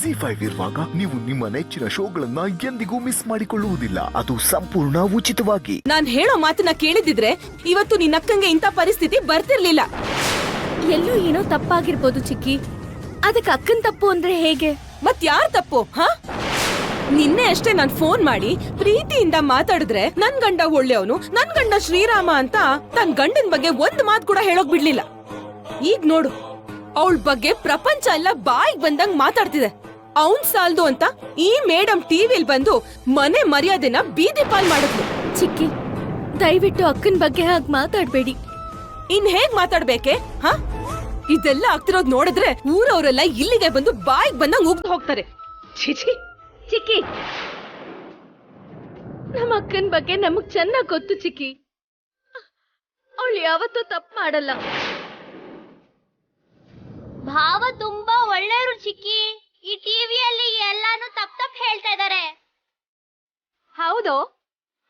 ಜಿ5 ಇರುವಾಗ ನೀವು ನಿಮ್ಮ ನೆಚ್ಚಿನ ಶೋಗಳನ್ನ ಎಂದಿಗೂ ಮಿಸ್ ಮಾಡಿಕೊಳ್ಳುವುದಿಲ್ಲ. ಅದು ಸಂಪೂರ್ಣ ಉಚಿತವಾಗಿ. ನಾನ್ ಹೇಳೋ ಮಾತನ್ನ ಕೇಳಿದಿದ್ರೆ ಇವತ್ತು ನಿನ್ನ ಅಕ್ಕಂಗೆ ಇಂಥ ಪರಿಸ್ಥಿತಿ ಬರ್ತಿರ್ಲಿಲ್ಲ. ಎಲ್ಲೋ ಏನೋ ತಪ್ಪಾಗಿರ್ಬೋದು ಚಿಕ್ಕಿ, ಅದಕ್ಕೆ ಅಕ್ಕನ್ ತಪ್ಪು ಅಂದ್ರೆ ಹೇಗೆ? ಮತ್ ಯಾರ್ ತಪ್ಪು? ನಿನ್ನೆ ಅಷ್ಟೇ ನಾನ್ ಫೋನ್ ಮಾಡಿ ಪ್ರೀತಿಯಿಂದ ಮಾತಾಡಿದ್ರೆ ನನ್ ಗಂಡ ಒಳ್ಳೆಯವನು, ನನ್ ಗಂಡ ಶ್ರೀರಾಮ ಅಂತ ತನ್ ಗಂಡನ್ ಬಗ್ಗೆ ಒಂದ್ ಮಾತ್ ಕೂಡ ಹೇಳೋಕ್ ಬಿಡ್ಲಿಲ್ಲ. ಈಗ್ ನೋಡು, ಅವಳ ಬಗ್ಗೆ ಪ್ರಪಂಚ ಎಲ್ಲ ಬಾಯಿಗೆ ಬಂದಂಗ್ ಮಾತಾಡ್ತಿದೆ. ಅವನ್ ಸಾಲ್ದು ಅಂತ ಈ ಮೇಡಮ್ ಟಿವಿಲ್ ಬಂದು ಮನೆ ಮರ್ಯಾದೆನ ಬೀದಿ ಪಾಲ್ ಮಾಡಿದ್ಲು. ಚಿಕ್ಕಿ, ದಯವಿಟ್ಟು ಅಕ್ಕನ್ ಬಗ್ಗೆ ಹಾಗೆ ಮಾತಾಡ್ಬೇಡಿ. ಇನ್ ಹೇಗ್ ಮಾತಾಡ್ಬೇಕೆ? ಇದೆಲ್ಲ ಆಗ್ತಿರೋದ್ ನೋಡಿದ್ರೆ ಊರವರೆಲ್ಲ ಇಲ್ಲಿಗೆ ಬಂದು ಬಾಯಿಗೆ ಬಂದಂಗ್ ಉಗ್ದು ಹೋಗ್ತಾರೆ. ಛೀ. ಚಿಕ್ಕಿ, ನಮ್ಮ ಅಕ್ಕನ್ ಬಗ್ಗೆ ನಮಗ್ ಚೆನ್ನಾಗ್ ಗೊತ್ತು ಚಿಕ್ಕಿ. ಅವಳು ಯಾವತ್ತೂ ತಪ್ಪು ಮಾಡಲ್ಲ. ಭಾವ ತುಂಬಾ ಒಳ್ಳೆಯವರು ಚಿಕ್ಕಿ. ಈ ಟಿವಿಯಲ್ಲಿ ಎಲ್ಲಾನು ತಪ್ಪ ಹೇಳ್ತಾ ಇದಾರೆ. ಹೌದು,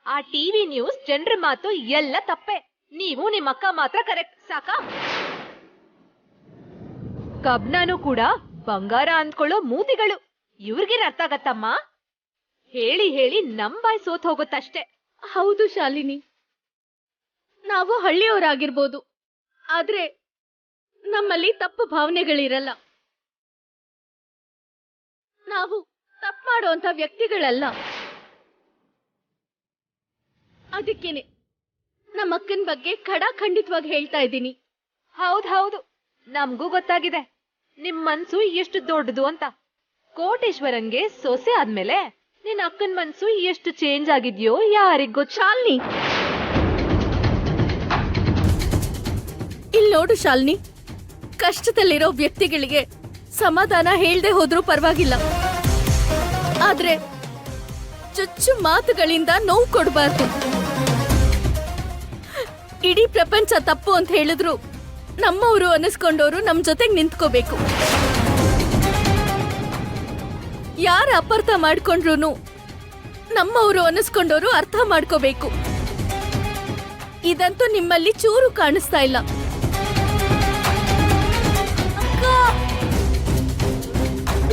ಆ ಟಿವಿ ನ್ಯೂಸ್ ಜನರ ಮಾತು ಎಲ್ಲ ತಪ್ಪೆ. ನೀವು ನಿಮ್ಮ ಅಕ್ಕ ಮಾತ್ರ ಕರೆಕ್ಟ್. ಸಾಕಾ? ಕಬ್ನಾನು ಕೂಡ ಬಂಗಾರ ಅಂದ್ಕೊಳ್ಳೋ ಮೂತಿಗಳು. ಇವ್ರಿಗೇನ್ ಅರ್ಥ ಆಗತ್ತಮ್ಮ? ಹೇಳಿ ಹೇಳಿ ನಮ್ ಬಾಯ್ ಸೋತ್ ಹೋಗುತ್ತಷ್ಟೇ. ಹೌದು ಶಾಲಿನಿ, ನಾವು ಹಳ್ಳಿಯವರಾಗಿರ್ಬೋದು, ಆದ್ರೆ ನಮ್ಮಲ್ಲಿ ತಪ್ಪು ಭಾವನೆಗಳಿರಲ್ಲ. ನಾವು ತಪ್ಪು ಮಾಡುವಂತ ವ್ಯಕ್ತಿಗಳಲ್ಲ. ಅದಕ್ಕೇನೆ ನಮ್ಮ ಅಕ್ಕನ ಬಗ್ಗೆ ಖಂಡಿತವಾಗಿ ಹೇಳ್ತಾ ಇದ್ದೀನಿ. ಹೌದು, ನಮ್ಗೂ ಗೊತ್ತಾಗಿದೆ ನಿಮ್ ಮನ್ಸು ಎಷ್ಟು ದೊಡ್ಡದು ಅಂತ. ಕೋಟೇಶ್ವರಂಗೆ ಸೊಸೆ ಆದ್ಮೇಲೆ ನಿನ್ ಅಕ್ಕನ್ ಮನ್ಸು ಎಷ್ಟು ಚೇಂಜ್ ಆಗಿದ್ಯೋ ಯಾರಿಗ್ ಗೊತ್ತು. ಶಾಲಿನಿ, ಇಲ್ಲಿ ನೋಡು ಶಾಲಿನಿ, ಕಷ್ಟದಲ್ಲಿರೋ ವ್ಯಕ್ತಿಗಳಿಗೆ ಸಮಾಧಾನ ಹೇಳ್ದೆ ಹೋದ್ರೂ ಪರವಾಗಿಲ್ಲ, ಆದ್ರೆ ಚುಚ್ಚು ಮಾತುಗಳಿಂದ ನೋವು ಕೊಡಬಾರ್ದು. ಇಡೀ ಪ್ರಪಂಚ ತಪ್ಪು ಅಂತ ಹೇಳಿದ್ರು ನಮ್ಮವರು ಅನಿಸ್ಕೊಂಡವರು ನಮ್ ಜೊತೆಗೆ ನಿಂತ್ಕೋಬೇಕು. ಯಾರ ಅಪಾರ್ಥ ಮಾಡ್ಕೊಂಡ್ರು ನಮ್ಮವರು ಅನಿಸ್ಕೊಂಡವರು ಅರ್ಥ ಮಾಡ್ಕೋಬೇಕು. ಇದಂತೂ ನಿಮ್ಮಲ್ಲಿ ಚೂರು ಕಾಣಿಸ್ತಾ ಇಲ್ಲ.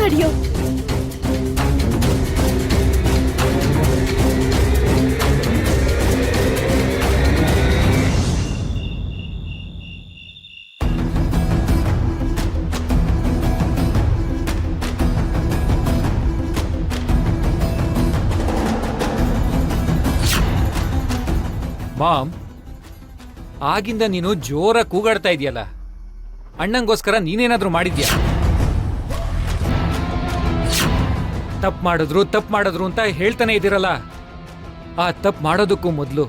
ನಡೆಯೋ. ಮಾಮ್, ಆಗಿಂದ ನೀನು ಜೋರ ಕೂಗಾಡ್ತಾ ಇದೆಯಲ್ಲ, ಅಣ್ಣಂಗೋಸ್ಕರ ನೀನೇನಾದ್ರೂ ಮಾಡಿದ್ಯಾ? ತಪ್ಪು ಮಾಡಿದ್ರು ಅಂತ ಹೇಳ್ತಾನೆ ಇದ್ದೀರಲ್ಲ. ಆ ತಪ್ಪು ಮಾಡೋದಕ್ಕೂ ಮೊದಲು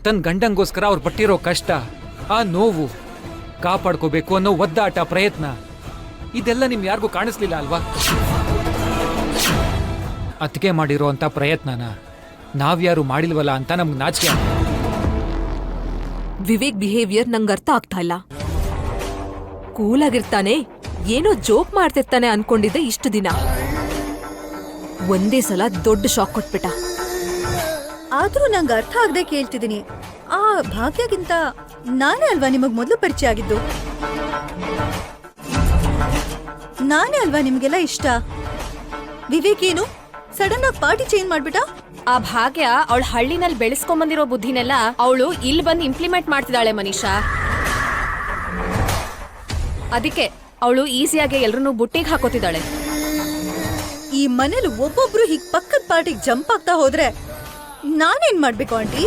ತನ್ನ ಗಂಡಂಗೋಸ್ಕರ ಅವ್ರು ಪಟ್ಟಿರೋ ಕಷ್ಟ, ಆ ನೋವು ಕಾಪಾಡ್ಕೋಬೇಕು ಅನ್ನೋ ಒದ್ದಾಟ, ಪ್ರಯತ್ನ ಇದೆಲ್ಲ ನಿಮ್ ಯಾರಿಗೂ ಕಾಣಿಸ್ಲಿಲ್ಲ ಅಲ್ವಾ? ಅದಕ್ಕೆ ಮಾಡಿರೋ ಅಂತ ಪ್ರಯತ್ನನ ನಾವ್ಯಾರು ಮಾಡಿಲ್ವಲ್ಲ ಅಂತ ನಮ್ಗೆ ನಾಚಿಕೆ. ವಿವೇಕ್ ಬಿಹೇವಿಯರ್ ನಂಗೆ ಅರ್ಥ ಆಗ್ತಾ ಇಲ್ಲ. ಕೂಲ್ ಆಗಿರ್ತಾನೆ, ಏನೋ ಜೋಕ್ ಮಾಡ್ತಿರ್ತಾನೆ ಅನ್ಕೊಂಡಿದ್ದೆ ಇಷ್ಟು ದಿನ. ಒಂದೇ ಸಲ ದೊಡ್ಡ ಶಾಕ್ ಕೊಟ್ಬಿಟ್ಟ. ಆದ್ರೂ ನಂಗೆ ಅರ್ಥ ಆಗದೆ ಕೇಳ್ತಿದ್ದೀನಿ, ಆ ಭಾಗ್ಯಗಿಂತ ನಾನೇ ಅಲ್ವಾ ನಿಮಗ್ ಮೊದಲು ಪರಿಚಯ ಆಗಿದ್ದು? ನಾನೇ ಅಲ್ವಾ ನಿಮ್ಗೆಲ್ಲ ಇಷ್ಟ? ವಿವೇಕ್ ಏನು ಸಡನ್ ಆಗಿ ಪಾರ್ಟಿ ಚೇಂಜ್ ಮಾಡ್ಬಿಟ್ಟ? ಆ ಭಾಗ್ಯ ಅವಳ ಹಳ್ಳಿನಲ್ಲಿ ಬೆಳೆಸ್ಕೊಂಬಂದಿರೋ ಬುದ್ಧಿನೆಲ್ಲ ಅವಳು ಇಲ್ಲಿ ಬಂದು ಇಂಪ್ಲಿಮೆಂಟ್ ಮಾಡ್ತಿದ್ದಾಳೆ ಮನೀಷಾ. ಅದಕ್ಕೆ ಅವಳು ಈಸಿಯಾಗಿ ಎಲ್ರನ್ನೂ ಬುಟ್ಟಿಗೆ ಹಾಕೋತಿದ್ದಾಳೆ. ಈ ಮನೇಲಿ ಒಬ್ಬೊಬ್ರು ಹೀಗ್ ಪಕ್ಕದ ಪಾರ್ಟಿಗೆ ಜಂಪ್ ಆಗ್ತಾ ಹೋದ್ರೆ ನಾನೇನ್ ಮಾಡ್ಬೇಕು ಆಂಟಿ?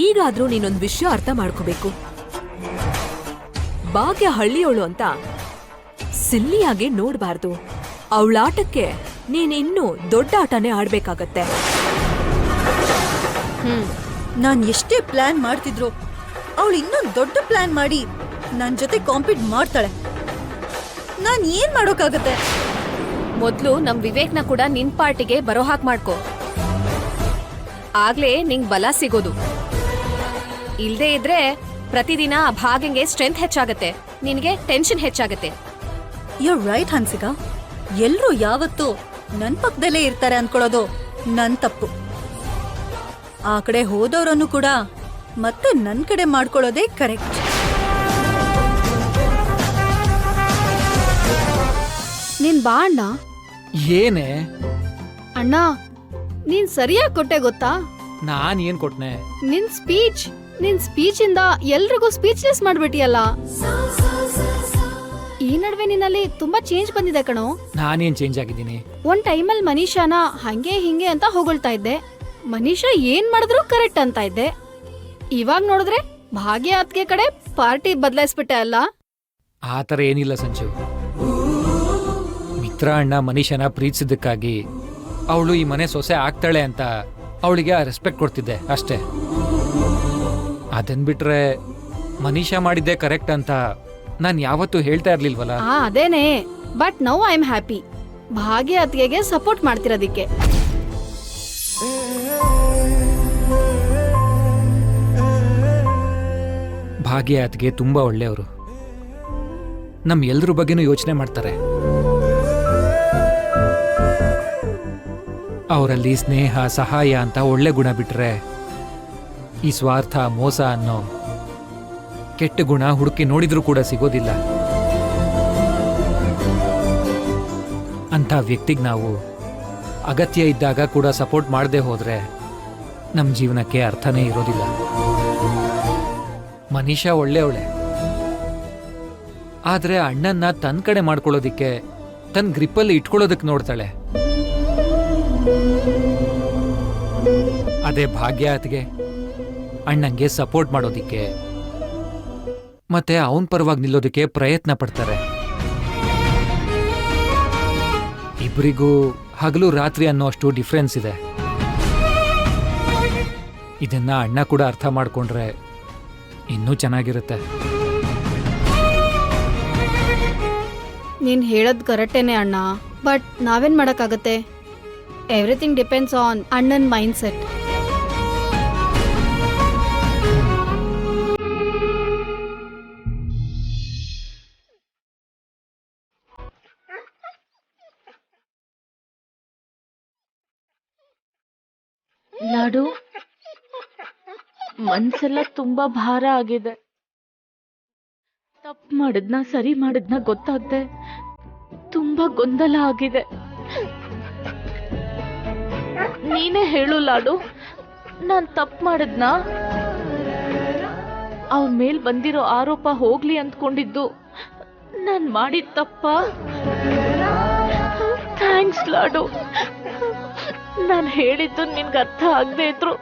ಈಗಾದ್ರೂ ನೀನೊಂದ್ ವಿಷಯ ಅರ್ಥ ಮಾಡ್ಕೋಬೇಕು. ಭಾಗ್ಯ ಹಳ್ಳಿಯವಳು ಅಂತ ಸಿಲ್ಲಿಯಾಗೆ ನೋಡ್ಬಾರ್ದು. ಅವಳಾಟಕ್ಕೆ ನೀನಿನ್ನೂ ದೊಡ್ಡ ಆಟನೇ ಆಡ್ಬೇಕಾಗತ್ತೆ. ನಾನ್ ಎಷ್ಟೇ ಪ್ಲಾನ್ ಮಾಡ್ತಿದ್ರು ಅವಳು ಇನ್ನೊಂದು ದೊಡ್ಡ ಪ್ಲಾನ್ ಮಾಡಿ ನನ್ ಜೊತೆ ಕಾಂಪೀಟ್ ಮಾಡ್ತಾಳೆ. ನಾನ್ ಏನ್ ಮಾಡೋಕಾಗತ್ತೆ? ಮೊದ್ಲು ನಮ್ ವಿವೇಕ್ನ ಕೂಡ ನಿನ್ ಪಾರ್ಟಿಗೆ ಬರೋ ಹಾಕ್ ಮಾಡ್ಕೋ. ಆಗ್ಲೇ ನಿಂಗ್ ಬಲ ಸಿಗೋದು. ಇಲ್ದೇ ಇದ್ರೆ ಪ್ರತಿದಿನ ಆ ಭಾಗ್ಯಂಗೆ ಸ್ಟ್ರೆಂತ್ ಹೆಚ್ಚಾಗತ್ತೆ, ನಿನ್ಗೆ ಟೆನ್ಷನ್ ಹೆಚ್ಚಾಗತ್ತೆ. You right Hansika. ಎಲ್ರೂ ಯಾವತ್ತೂ ನನ್ ಪಕ್ಕದಲ್ಲೇ ಇರ್ತಾರೆ ಅನ್ಕೊಳ್ಳೋದು ನನ್ ತಪ್ಪು. ಆ ಕಡೆ ಹೋದವರನ್ನು ಕೂಡ ಮತ್ತೆ ನನ್ ಕಡೆ ಮಾಡ್ಕೊಳ್ಳೋದೇ ಕರೆಕ್ಟ್. ನೀನ್ ಬಾ ಅಣ್ಣ. ಏನೇ? ಅಣ್ಣ ನೀನ್ ಸರಿಯಾಗಿ ಕೊಟ್ಟೆ ಗೊತ್ತಾ? ನಾನ್ ಏನ್ ಕೊಟ್ನೆ? ನಿನ್ ಸ್ಪೀಚ್ ಇಂದ ಎಲ್ರಿಗೂ ಸ್ಪೀಚ್ಲೆಸ್ ಮಾಡ್ಬಿಟ್ಟಿಯಲ್ಲ. ಈ ನಡುವೆ ನಿನ್ನಲ್ಲಿ ತುಂಬಾ ಚೇಂಜ್ ಬಂದಿದೆ ಕಣೋ. ನಾನೇನ್ ಚೇಂಜ್ ಆಗಿದ್ದೀನಿ? ಒಂದ್ ಟೈಮಲ್ಲಿ ಮನೀಷಾನ ಹಂಗೆ ಹಿಂಗೆ ಅಂತ ಹೊಗಳ್ತಾ ಇದ್ದೆ. ಮನೀಷಾ ಏನ್ ಮಾಡಿದ್ರು ಕರೆಕ್ಟ್ ಅಂತ ಇದ್ದೆ. ಇವಾಗ ನೋಡಿದ್ರೆ ಭಾಗ್ಯ ಅತ್ಗೆ ಕಡೆ ಪಾರ್ಟಿ ಬದಲಾಯಿಸ್ಬಿಟ್ಟೆ ಅಲ್ಲ. ಆತರ ಏನಿಲ್ಲ ಸಂಜು. ಮಿತ್ರ ಅಣ್ಣ ಮನೀಷನ ಪ್ರೀತಿಸಿದ್ದಕ್ಕಾಗಿ ಅವಳು ಈ ಮನೆ ಸೊಸೆ ಆಗ್ತಾಳೆ ಅಂತ ಅವಳಿಗೆ ಆ ರೆಸ್ಪೆಕ್ಟ್ ಕೊಡ್ತಿದ್ದೆ ಅಷ್ಟೇ. ಅದನ್ ಬಿಟ್ರೆ ಮನೀಷಾ ಮಾಡಿದ್ದೆ ಕರೆಕ್ಟ್ ಅಂತ ನಾನ್ ಯಾವತ್ತೂ ಹೇಳ್ತಾ ಇರ್ಲಿಲ್ವಲ್ಲ. ಅದೇನೆ. But now I am happy. Bhagya ಅತ್ಗೆಗೆ support ಮಾಡ್ತಿರೋದಿಕ್ಕೆ. ಭಾಗ್ಯ ಅತ್ಗೆ ತುಂಬಾ ಒಳ್ಳೆಯವರು. ನಮ್ ಎಲ್ರ ಬಗ್ಗೆನೂ ಯೋಚನೆ ಮಾಡ್ತಾರೆ. ಅವರಲ್ಲಿ ಸ್ನೇಹ ಸಹಾಯ ಅಂತ ಒಳ್ಳೆ ಗುಣ ಬಿಟ್ರೆ ಈ ಸ್ವಾರ್ಥ ಮೋಸ ಅನ್ನೋ ಕೆಟ್ಟ ಗುಣ ಹುಡುಕಿ ನೋಡಿದ್ರೂ ಕೂಡ ಸಿಗೋದಿಲ್ಲ. ಅಂಥ ವ್ಯಕ್ತಿಗೆ ನಾವು ಅಗತ್ಯ ಇದ್ದಾಗ ಕೂಡ ಸಪೋರ್ಟ್ ಮಾಡದೆ ಹೋದ್ರೆ ನಮ್ಮ ಜೀವನಕ್ಕೆ ಅರ್ಥನೇ ಇರೋದಿಲ್ಲ. ಮನೀಷಾ ಒಳ್ಳೆಯವಳೆ. ಆದ್ರೆ ಅಣ್ಣನ್ನ ತನ್ನ ಕಡೆ ಮಾಡ್ಕೊಳ್ಳೋದಿಕ್ಕೆ ತನ್ನ ಗ್ರಿಪ್ಪಲ್ಲಿ ಇಟ್ಕೊಳ್ಳೋದಕ್ಕೆ ನೋಡ್ತಾಳೆ. ಅದೇ ಭಾಗ್ಯ ಅತ್ಗೆ ಅಣ್ಣಂಗೆ ಸಪೋರ್ಟ್ ಮಾಡೋದಿಕ್ಕೆ ಮತ್ತೆ ಅವನ್ ಪರವಾಗಿ ನಿಲ್ಲೋದಕ್ಕೆ ಪ್ರಯತ್ನ ಪಡ್ತಾರೆ. ಇಬ್ಬರಿಗೂ ಹಗಲು ರಾತ್ರಿ ಅನ್ನೋ ಅಷ್ಟು ಡಿಫ್ರೆನ್ಸ್ ಇದೆ. ಇದನ್ನ ಅಣ್ಣ ಕೂಡ ಅರ್ಥ ಮಾಡ್ಕೊಂಡ್ರೆ ಇನ್ನೂ ಚೆನ್ನಾಗಿರುತ್ತೆ. ನೀನ್ ಹೇಳದ್ ಕರೆಕ್ಟೇನೆ ಅಣ್ಣ. ಬಟ್ ನಾವೇನ್ ಮಾಡಕ್ಕಾಗತ್ತೆ? ಎವ್ರಿಥಿಂಗ್ ಡಿಪೆಂಡ್ಸ್ ಆನ್ ಅಣ್ಣನ್ ಮೈಂಡ್ ಸೆಟ್. ಲಾಡು, ಮನ್ಸೆಲ್ಲ ತುಂಬಾ ಭಾರ ಆಗಿದೆ. ತಪ್ಪು ಮಾಡಿದ್ನ ಸರಿ ಮಾಡಿದ್ನ ಗೊತ್ತಾಗ್ದೆ ತುಂಬಾ ಗೊಂದಲ ಆಗಿದೆ. ನೀನೇ ಹೇಳು ಲಾಡು, ನಾನ್ ತಪ್ಪು ಮಾಡಿದ್ನ? ಅವನ ಮೇಲ್ ಬಂದಿರೋ ಆರೋಪ ಹೋಗ್ಲಿ ಅಂದ್ಕೊಂಡಿದ್ದು ನಾನ್ ಮಾಡಿದ ತಪ್ಪ? ಥ್ಯಾಂಕ್ಸ್ ಲಾಡು. ನಾನು ಹೇಳಿದ್ದು ನಿನ್ಗೆ ಅರ್ಥ ಆಗದೆ ಇದ್ರು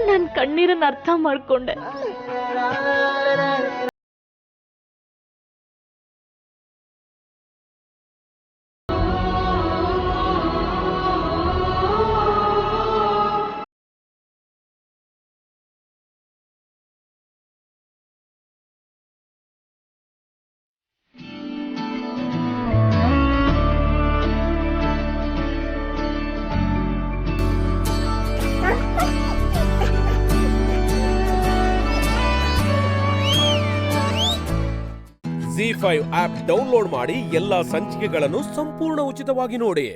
ನನ್ನ ಕಣ್ಣೀರನ್ನ ಅರ್ಥ ಮಾಡ್ಕೊಂಡೆ. ZEE5 ಆಪ್ ಡೌನ್ಲೋಡ್ ಮಾಡಿ ಎಲ್ಲಾ ಸಂಚಿಕೆಗಳನ್ನು ಸಂಪೂರ್ಣ ಉಚಿತವಾಗಿ ನೋಡಿ.